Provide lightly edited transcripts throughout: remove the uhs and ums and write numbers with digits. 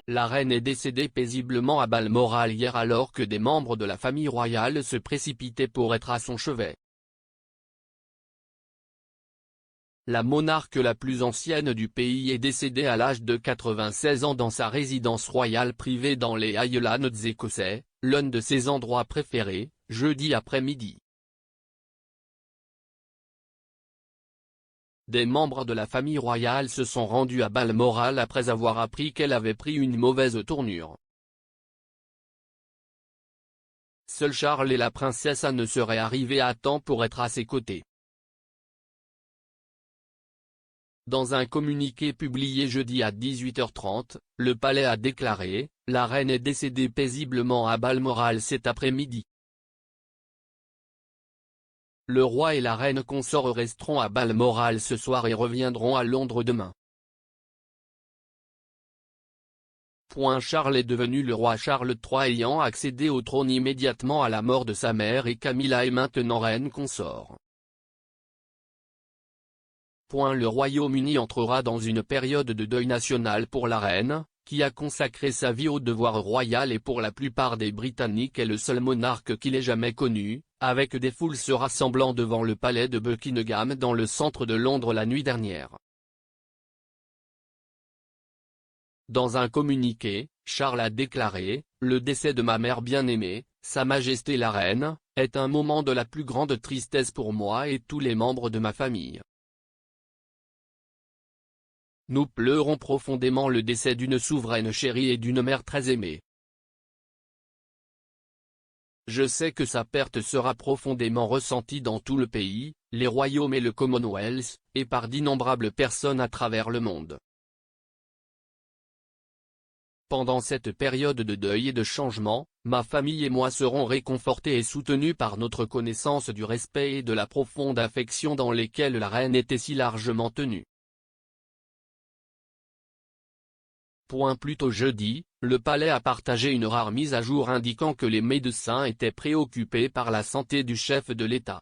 La reine est décédée paisiblement à Balmoral hier alors que des membres de la famille royale se précipitaient pour être à son chevet. La monarque la plus ancienne du pays est décédée à l'âge de 96 ans dans sa résidence royale privée dans les Highlands écossais, l'un de ses endroits préférés, jeudi après-midi. Des membres de la famille royale se sont rendus à Balmoral après avoir appris qu'elle avait pris une mauvaise tournure. Seuls Charles et la princesse Anne ne seraient arrivés à temps pour être à ses côtés. Dans un communiqué publié jeudi à 18h30, le palais a déclaré « La reine est décédée paisiblement à Balmoral cet après-midi ». Le roi et la reine consort resteront à Balmoral ce soir et reviendront à Londres demain. Charles est devenu le roi Charles III ayant accédé au trône immédiatement à la mort de sa mère et Camilla est maintenant reine consort. Le Royaume-Uni entrera dans une période de deuil national pour la reine, qui a consacré sa vie au devoir royal et pour la plupart des Britanniques est le seul monarque qu'il ait jamais connu, avec des foules se rassemblant devant le palais de Buckingham dans le centre de Londres la nuit dernière. Dans un communiqué, Charles a déclaré « Le décès de ma mère bien-aimée, Sa Majesté la Reine, est un moment de la plus grande tristesse pour moi et tous les membres de ma famille. Nous pleurons profondément le décès d'une souveraine chérie et d'une mère très aimée. Je sais que sa perte sera profondément ressentie dans tout le pays, les royaumes et le Commonwealth, et par d'innombrables personnes à travers le monde. Pendant cette période de deuil et de changement, ma famille et moi serons réconfortés et soutenus par notre connaissance du respect et de la profonde affection dans lesquelles la reine était si largement tenue. » Plus tôt jeudi, le palais a partagé une rare mise à jour indiquant que les médecins étaient préoccupés par la santé du chef de l'État.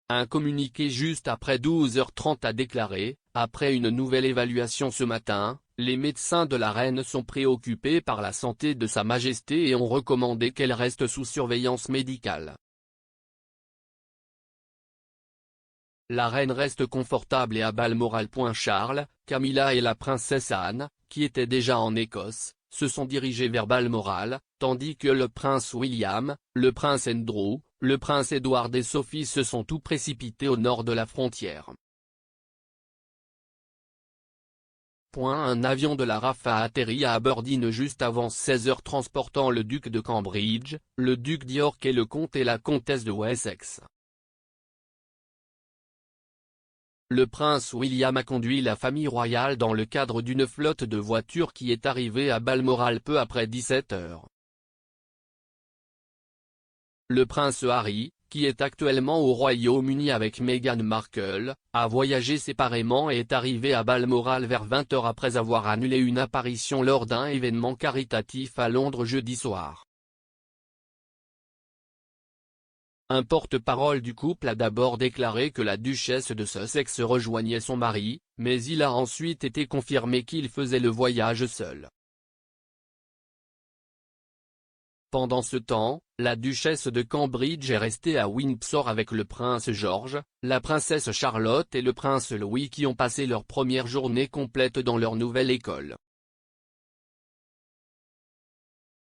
Un communiqué juste après 12h30 a déclaré « Après une nouvelle évaluation ce matin, les médecins de la reine sont préoccupés par la santé de Sa Majesté et ont recommandé qu'elle reste sous surveillance médicale. La reine reste confortable et à Balmoral. Charles, Camilla et la princesse Anne, qui étaient déjà en Écosse, se sont dirigés vers Balmoral, tandis que le prince William, le prince Andrew, le prince Edward et Sophie se sont tous précipités au nord de la frontière. Un avion de la RAF a atterri à Aberdeen juste avant 16h transportant le duc de Cambridge, le duc d'York et le comte et la comtesse de Wessex. Le prince William a conduit la famille royale dans le cadre d'une flotte de voitures qui est arrivée à Balmoral peu après 17h. Le prince Harry, qui est actuellement au Royaume-Uni avec Meghan Markle, a voyagé séparément et est arrivé à Balmoral vers 20h après avoir annulé une apparition lors d'un événement caritatif à Londres jeudi soir. Un porte-parole du couple a d'abord déclaré que la duchesse de Sussex rejoignait son mari, mais il a ensuite été confirmé qu'il faisait le voyage seul. Pendant ce temps, la duchesse de Cambridge est restée à Windsor avec le prince George, la princesse Charlotte et le prince Louis qui ont passé leur première journée complète dans leur nouvelle école.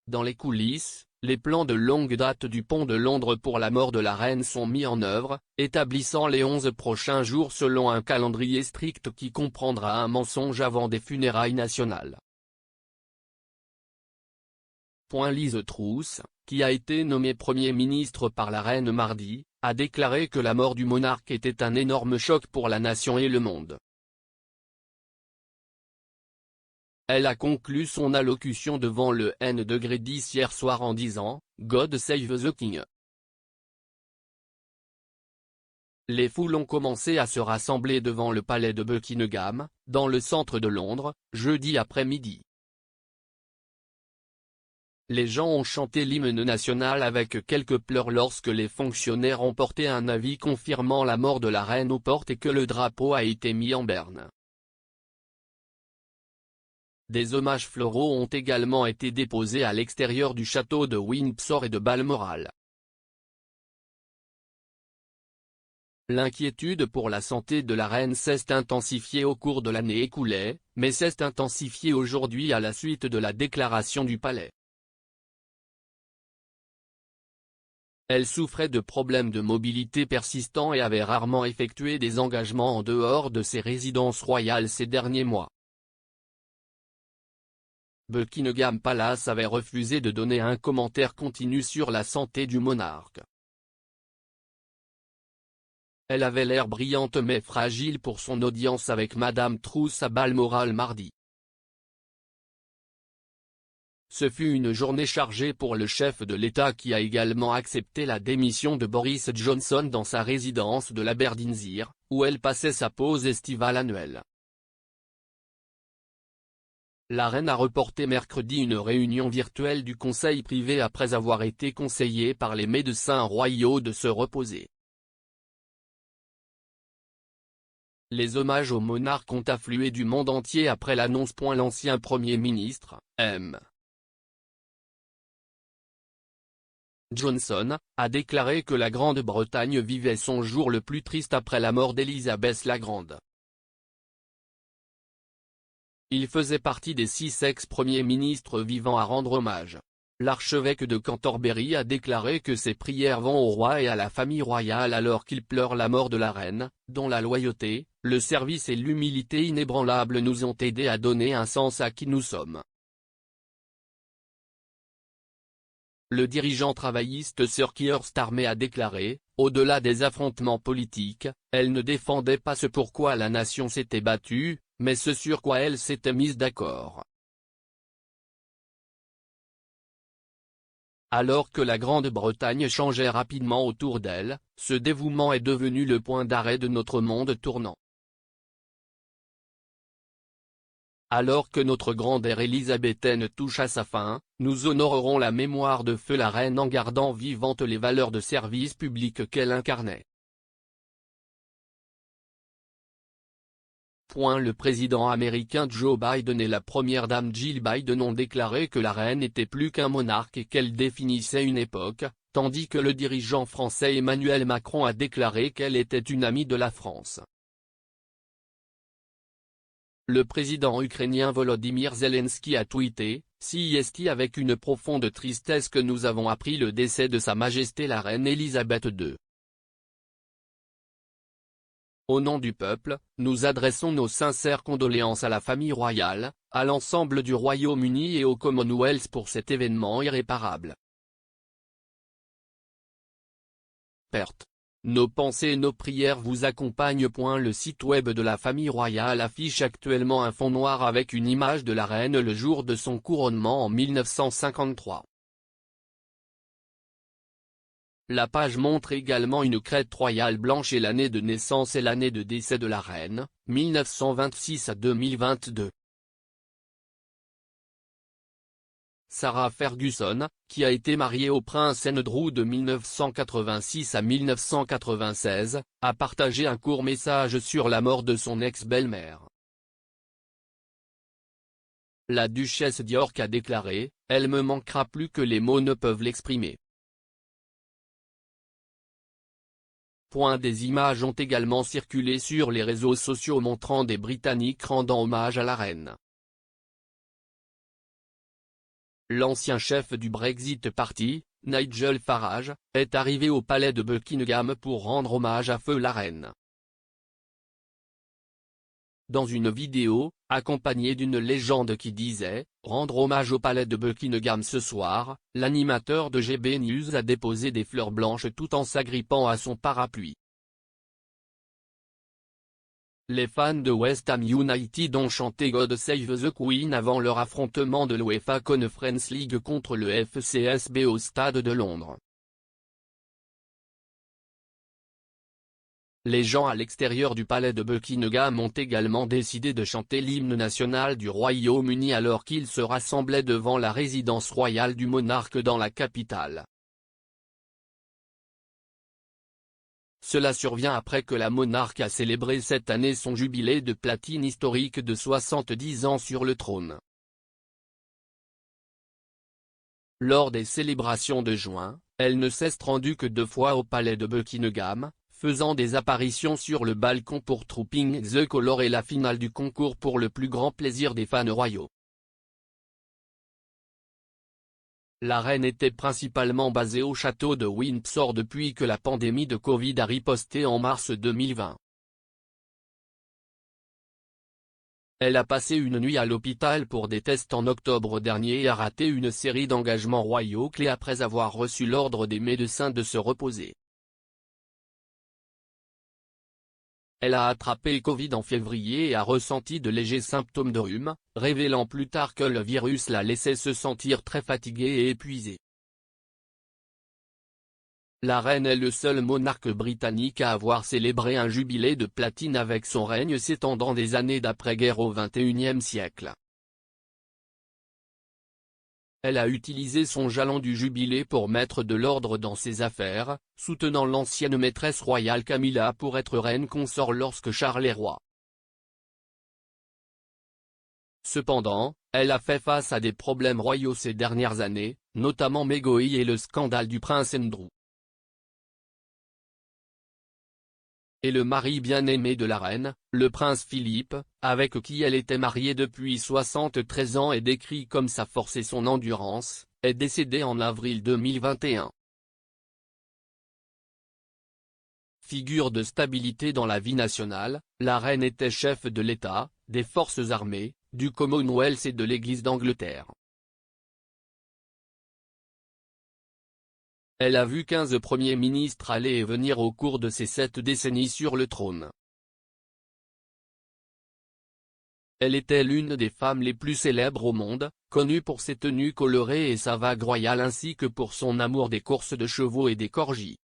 Dans les coulisses, les plans de longue date du pont de Londres pour la mort de la reine sont mis en œuvre, établissant les 11 prochains jours selon un calendrier strict qui comprendra un mensonge avant des funérailles nationales. Liz Truss, qui a été nommé Premier ministre par la reine mardi, a déclaré que la mort du monarque était un énorme choc pour la nation et le monde. Elle a conclu son allocution devant le N-10 hier soir en disant « God save the King ». Les foules ont commencé à se rassembler devant le palais de Buckingham, dans le centre de Londres, jeudi après-midi. Les gens ont chanté l'hymne national avec quelques pleurs lorsque les fonctionnaires ont porté un avis confirmant la mort de la reine aux portes et que le drapeau a été mis en berne. Des hommages floraux ont également été déposés à l'extérieur du château de Windsor et de Balmoral. L'inquiétude pour la santé de la reine s'est intensifiée au cours de l'année écoulée, mais s'est intensifiée aujourd'hui à la suite de la déclaration du palais. Elle souffrait de problèmes de mobilité persistants et avait rarement effectué des engagements en dehors de ses résidences royales ces derniers mois. Buckingham Palace avait refusé de donner un commentaire continu sur la santé du monarque. Elle avait l'air brillante mais fragile pour son audience avec Madame Truss à Balmoral mardi. Ce fut une journée chargée pour le chef de l'État qui a également accepté la démission de Boris Johnson dans sa résidence de l'Aberdeenshire, où elle passait sa pause estivale annuelle. La reine a reporté mercredi une réunion virtuelle du conseil privé après avoir été conseillée par les médecins royaux de se reposer. Les hommages au monarque ont afflué du monde entier après l'annonce. L'ancien Premier ministre, M. Johnson, a déclaré que la Grande-Bretagne vivait son jour le plus triste après la mort d'Élisabeth la Grande. Il faisait partie des 6 ex-premiers ministres vivants à rendre hommage. L'archevêque de Canterbury a déclaré que ses prières vont au roi et à la famille royale alors qu'il pleure la mort de la reine, dont la loyauté, le service et l'humilité inébranlables nous ont aidés à donner un sens à qui nous sommes. Le dirigeant travailliste Sir Keir Starmer a déclaré, au-delà des affrontements politiques, elle ne défendait pas ce pour quoi la nation s'était battue, mais ce sur quoi elle s'était mise d'accord. Alors que la Grande-Bretagne changeait rapidement autour d'elle, ce dévouement est devenu le point d'arrêt de notre monde tournant. Alors que notre grande ère élisabéthaine touche à sa fin, nous honorerons la mémoire de feu la reine en gardant vivantes les valeurs de service public qu'elle incarnait. Le président américain Joe Biden et la première dame Jill Biden ont déclaré que la reine n'était plus qu'un monarque et qu'elle définissait une époque, tandis que le dirigeant français Emmanuel Macron a déclaré qu'elle était une amie de la France. Le président ukrainien Volodymyr Zelensky a tweeté, CIST avec une profonde tristesse que nous avons appris le décès de Sa Majesté la Reine Elisabeth II. Au nom du peuple, nous adressons nos sincères condoléances à la famille royale, à l'ensemble du Royaume-Uni et au Commonwealth pour cet événement irréparable. Perte. Nos pensées et nos prières vous accompagnent. Le site web de la famille royale affiche actuellement un fond noir avec une image de la reine le jour de son couronnement en 1953. La page montre également une crête royale blanche et l'année de naissance et l'année de décès de la reine, 1926 à 2022. Sarah Ferguson, qui a été mariée au prince Andrew de 1986 à 1996, a partagé un court message sur la mort de son ex-belle-mère. La duchesse d'York a déclaré, « Elle me manquera plus que les mots ne peuvent l'exprimer ». Des images ont également circulé sur les réseaux sociaux montrant des Britanniques rendant hommage à la reine. L'ancien chef du Brexit Party, Nigel Farage, est arrivé au palais de Buckingham pour rendre hommage à feu la reine. Dans une vidéo, accompagnée d'une légende qui disait « Rendre hommage au palais de Buckingham ce soir », l'animateur de GB News a déposé des fleurs blanches tout en s'agrippant à son parapluie. Les fans de West Ham United ont chanté God Save the Queen avant leur affrontement de l'UEFA Conference League contre le FCSB au Stade de Londres. Les gens à l'extérieur du palais de Buckingham ont également décidé de chanter l'hymne national du Royaume-Uni alors qu'ils se rassemblaient devant la résidence royale du monarque dans la capitale. Cela survient après que la monarque a célébré cette année son jubilé de platine historique de 70 ans sur le trône. Lors des célébrations de juin, elle ne s'est rendue que 2 fois au palais de Buckingham, faisant des apparitions sur le balcon pour Trooping the Colour et la finale du concours pour le plus grand plaisir des fans royaux. La reine était principalement basée au château de Windsor depuis que la pandémie de Covid a riposté en mars 2020. Elle a passé une nuit à l'hôpital pour des tests en octobre dernier et a raté une série d'engagements royaux clés après avoir reçu l'ordre des médecins de se reposer. Elle a attrapé le Covid en février et a ressenti de légers symptômes de rhume, révélant plus tard que le virus la laissait se sentir très fatiguée et épuisée. La reine est le seul monarque britannique à avoir célébré un jubilé de platine avec son règne s'étendant des années d'après-guerre au XXIe siècle. Elle a utilisé son jalon du jubilé pour mettre de l'ordre dans ses affaires, soutenant l'ancienne maîtresse royale Camilla pour être reine consort lorsque Charles est roi. Cependant, elle a fait face à des problèmes royaux ces dernières années, notamment Meghan et le scandale du prince Andrew. Et le mari bien-aimé de la reine, le prince Philippe, avec qui elle était mariée depuis 73 ans et décrit comme sa force et son endurance, est décédé en avril 2021. Figure de stabilité dans la vie nationale, la reine était chef de l'État, des forces armées, du Commonwealth et de l'Église d'Angleterre. Elle a vu 15 premiers ministres aller et venir au cours de ces 7 décennies sur le trône. Elle était l'une des femmes les plus célèbres au monde, connue pour ses tenues colorées et sa vague royale ainsi que pour son amour des courses de chevaux et des corgis.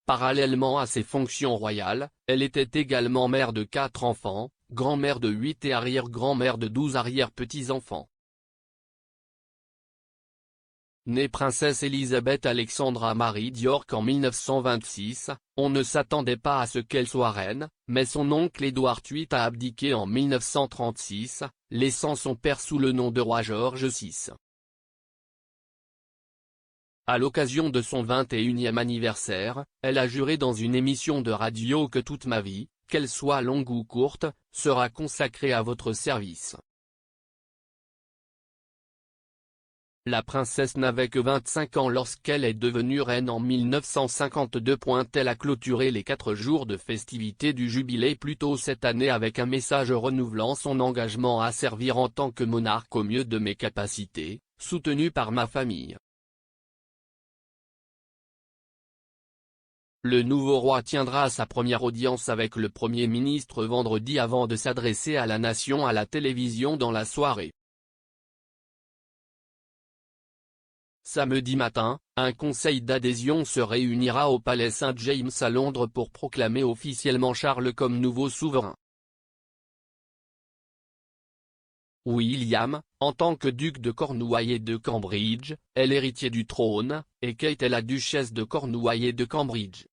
Parallèlement à ses fonctions royales, elle était également mère de 4 enfants, grand-mère de 8 et arrière-grand-mère de 12 arrière-petits-enfants. Née princesse Elisabeth Alexandra Marie d'York en 1926, on ne s'attendait pas à ce qu'elle soit reine, mais son oncle Édouard VIII a abdiqué en 1936, laissant son père sous le nom de roi George VI. À l'occasion de son 21e anniversaire, elle a juré dans une émission de radio que toute ma vie, qu'elle soit longue ou courte, sera consacrée à votre service. La princesse n'avait que 25 ans lorsqu'elle est devenue reine en 1952. Elle a clôturé les 4 jours de festivités du jubilé plus tôt cette année avec un message renouvelant son engagement à servir en tant que monarque au mieux de mes capacités, soutenu par ma famille. Le nouveau roi tiendra sa première audience avec le Premier ministre vendredi avant de s'adresser à la nation à la télévision dans la soirée. Samedi matin, un conseil d'adhésion se réunira au palais St James à Londres pour proclamer officiellement Charles comme nouveau souverain. William, en tant que duc de Cornouailles et de Cambridge, est l'héritier du trône, et Kate est la duchesse de Cornouailles et de Cambridge.